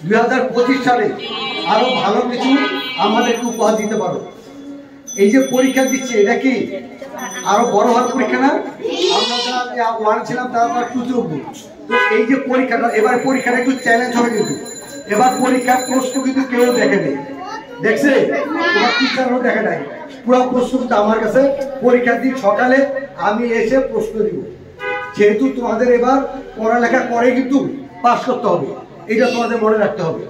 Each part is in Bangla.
2025 সালে আরো ভালো কিছু আমাদেরকে উপহার দিতে পারো। এই যে পরীক্ষা দিচ্ছে এটা কি আরো বড় হওয়ার পরীক্ষা না? আমরা যারা ওয়ান ছিলাম তারা 2 অবধি। তো এই যে পরীক্ষাটা, এবার পরীক্ষাটা একটু চ্যালেঞ্জ হবে কিন্তু। এবার পরীক্ষার প্রশ্ন কিন্তু কেউ দেখে নেই, দেখছে? তোমার টিচারও দেখে নাই। পুরো প্রশ্নটা আমার কাছে পরীক্ষার দিন সকালে আমি এসে প্রশ্ন দিব। যেহেতু তোমাদের এবার পড়ালেখা করে কিন্তু পাস করতে হবে, এটা তোমাদের মনে রাখতে হবে।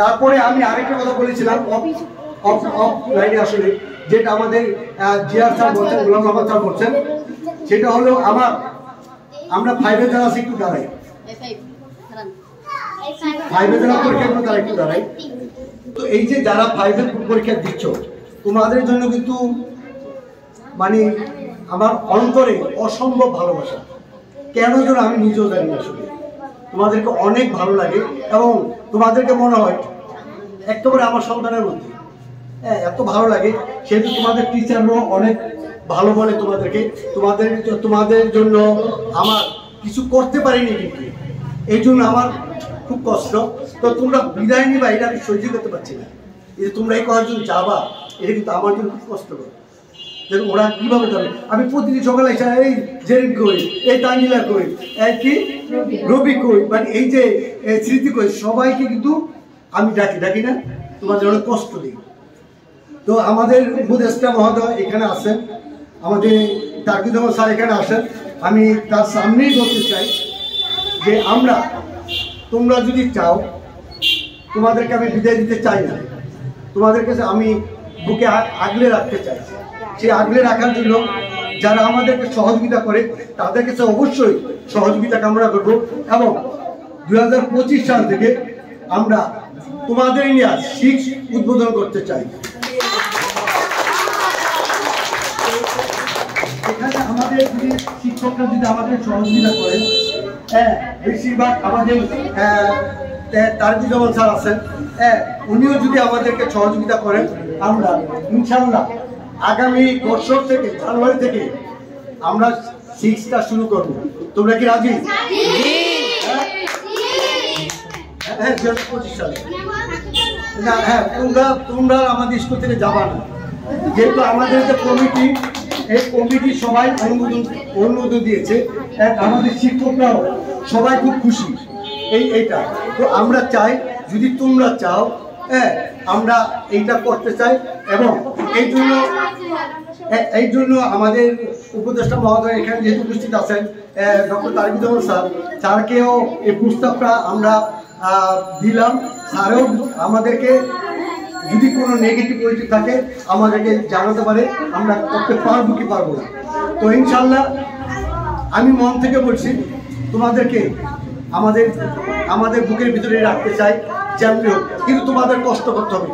তারপরে আমি আরেকটা কথা বলেছিলাম অফলাইনে আসলে, যেটা আমাদের জিয়ার স্যার বলছেন, গোলাম মোহাম্মদ স্যার বলছেন, সেটা হলো আমরা 5-এ যারা আছি একটু দাঁড়াই, 5-এ যারা পরীক্ষা করবো তারা একটু দাঁড়াই। তো এই যে যারা 5-এর পরীক্ষা দিচ্ছ, তোমাদের জন্য কিন্তু মানে আমার অন্তরে অসম্ভব ভালোবাসা। কেন যেন আমি নিজেও জানি না, আসলে তোমাদেরকে অনেক ভালো লাগে এবং তোমাদেরকে মনে হয় একেবারে আমার সন্তানের মধ্যে। হ্যাঁ, এত ভালো লাগে। সেহেতু তোমাদের টিচাররাও অনেক ভালো বলে তোমাদেরকে, তোমাদের জন্য আমার কিছু করতে পারিনি, কিন্তু এই জন্য আমার খুব কষ্ট। তো তোমরা বিদায় নিবা, এটা আমি সহ্য করতে পারছি না। এই যে তোমরা এই করার জন্য যাবা, এটা কিন্তু আমার জন্য খুব কষ্টকর। দেখো ওরা কিভাবে যাবে। আমি প্রতিদিন সকালে এসে এই জেরিন কই, এই তানজিলা কই, এই কি রবি কই, মানে এই যে স্মৃতি কই, সবাইকে কিন্তু আমি ডাকি না, তোমাদের অনেক কষ্ট দিই। তো আমাদের উপদেষ্টা মহোদয় এখানে আসেন, আমাদের তাকিদ স্যার এখানে আসেন। আমি তার সামনেই বলতে চাই যে তোমরা যদি চাও, তোমাদেরকে আমি বিদায় দিতে চাই না, তোমাদের কাছে আমি বুকে আগলে রাখতে চাই। সেই আগলে রাখার জন্য যারা আমাদেরকে সহযোগিতা করে তাদের কাছে অবশ্যই সহযোগিতা কামনা করবো। এবং 2025 সাল থেকে আমরা তোমাদের নিয়ে 6 উদ্বোধন করতে চাই। এখানে আমাদের যদি শিক্ষকরা যদি আমাদের সহযোগিতা করেন, হ্যাঁ, বেশিরভাগ আমাদের তারবিজমান স্যার আছেন, হ্যাঁ, উনিও যদি আমাদেরকে সহযোগিতা করেন, আমরা ইনশাআল্লাহ আগামী বছর থেকে জানুয়ারি থেকে আমরা 6টা শুরু করব। তোমরা কি রাজি? হ্যাঁ, 2025 সালে না। হ্যাঁ, তোমরা আমাদের স্কুল থেকে যাবা না, যেহেতু আমাদের যে কমিটি, এই কমিটি সবাই অনুমোদন দিয়েছে। আমাদের শিক্ষকরাও সবাই খুব খুশি এইটা। তো আমরা চাই, যদি তোমরা চাও, হ্যাঁ, আমরা এইটা করতে চাই। এবং এই জন্য আমাদের উপদেষ্টা মহোদয় এখানে যেহেতু উপস্থিত আছেন, ডক্টর তারবিজমান স্যারকেও এই প্রস্তাবটা আমরা দিলাম। স্যারও আমাদেরকে যদি কোনো নেগেটিভ পজিটিভ থাকে আমাদেরকে জানাতে পারে, আমরা করতে পারবো কি পারবো না। তো ইনশাল্লাহ আমি মন থেকে বলছি, তোমাদেরকে আমাদের বুকের ভিতরে রাখতে চাই যেমনি হোক, কিন্তু তোমাদের কষ্ট করতে হবে,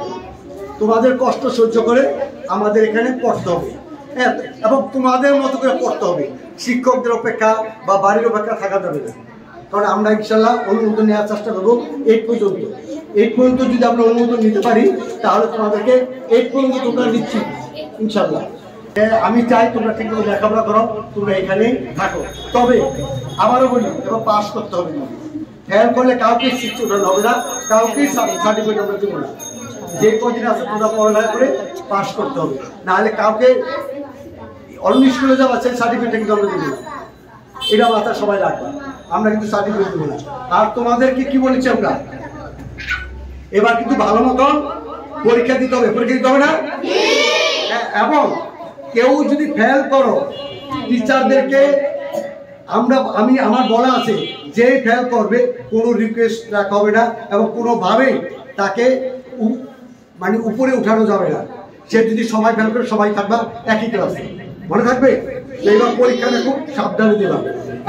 তোমাদের কষ্ট সহ্য করে আমাদের এখানে পড়তে হবে। হ্যাঁ, এবং তোমাদের মতো করে পড়তে হবে, শিক্ষকদের অপেক্ষা বা বাড়ির অপেক্ষা থাকা যাবে না। কারণ আমরা ইনশাল্লাহ অনুমোদন নেওয়ার চেষ্টা করবো 8 পর্যন্ত যদি আমরা অনুমোদন নিতে পারি, তাহলে তোমাদেরকে 8 পর্যন্ত তোমরা নিচ্ছি ইনশাল্লাহ। আমি চাই তোমরা ঠিকমতো লেখাপড়া করো, তোমরা এখানেই থাকো। তবে আবারও বলি, এবার পাস করতে হবে না। ফেল করলে কাউকে শিক্ষা উঠানো হবে না, কাউকে সার্টিফিকেট আমরা দেবো না। যে কদিন আছে তোমরা পড়ালেখা করে পাস করতে হবে, নাহলে কাউকে অন্য স্কুলে যাওয়া সেই সার্টিফিকেট কিন্তু আমরা দেবো না। এটা মাথা সবাই রাখবা, আমরা কিন্তু সার্টিফিকেট দেবো না। আর তোমাদেরকে কি বলেছি আমরা, এবার কিন্তু ভালো মতন পরীক্ষা দিতে হবে না? এবং কেউ যদি ফেল করো, টিচারদেরকে আমার বলা আছে, যে ফেল করবে কোনো রিকোয়েস্ট রাখা হবে না এবং কোনোভাবেই তাকে মানে উপরে উঠানো যাবে না। সে যদি সবাই ফেল করে সবাই থাকবা একই ক্লাসে, মনে থাকবে। এইবার পরীক্ষাটা খুব সাবধানে দিলাম।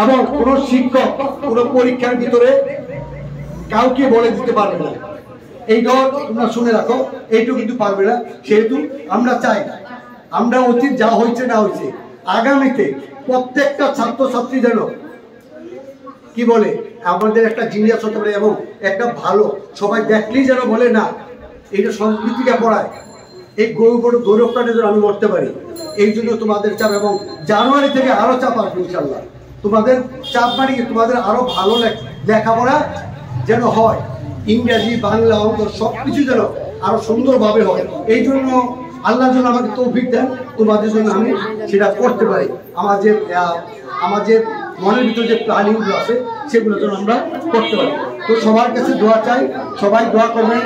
এবং কোনো শিক্ষক কোনো পরীক্ষার ভিতরে কাউকে বলে দিতে পারবে না, এইটা তোমরা শুনে রাখো, এইটুকু কিন্তু পারবে না। সেহেতু আমরা চাই, আমরা অতীত যা হয়েছে না হয়েছে, আগামীতে প্রত্যেকটা ছাত্রছাত্রী যেন কি বলে আমাদের একটা জিনিয়াস হতে পারে এবং একটা ভালো সবাই দেখলেই যেন বলে না এইটা সংস্কৃতিকে পড়ায়, এই গৌরবটা যেন আমি করতে পারি। এই জন্য তোমাদের চাপ, এবং জানুয়ারি থেকে আরো চাপ আসবে ইনশাল্লাহ। তোমাদের চাপ বাড়িয়ে তোমাদের আরো ভালো লেখাপড়া যেন হয়, ইংরেজি বাংলা অঙ্ক সব কিছু যেন আরো সুন্দরভাবে হয়। এই জন্য আল্লাহ যেন আমাকে তৌফিক দেন, তোমাদের জন্য আমি সেটা করতে পারি। আমার যে মনের ভিতরে যে প্ল্যানিংগুলো আছে সেগুলো যেন আমরা করতে পারি। তো সবার কাছে দোয়া চাই, সবাই দোয়া করবেন।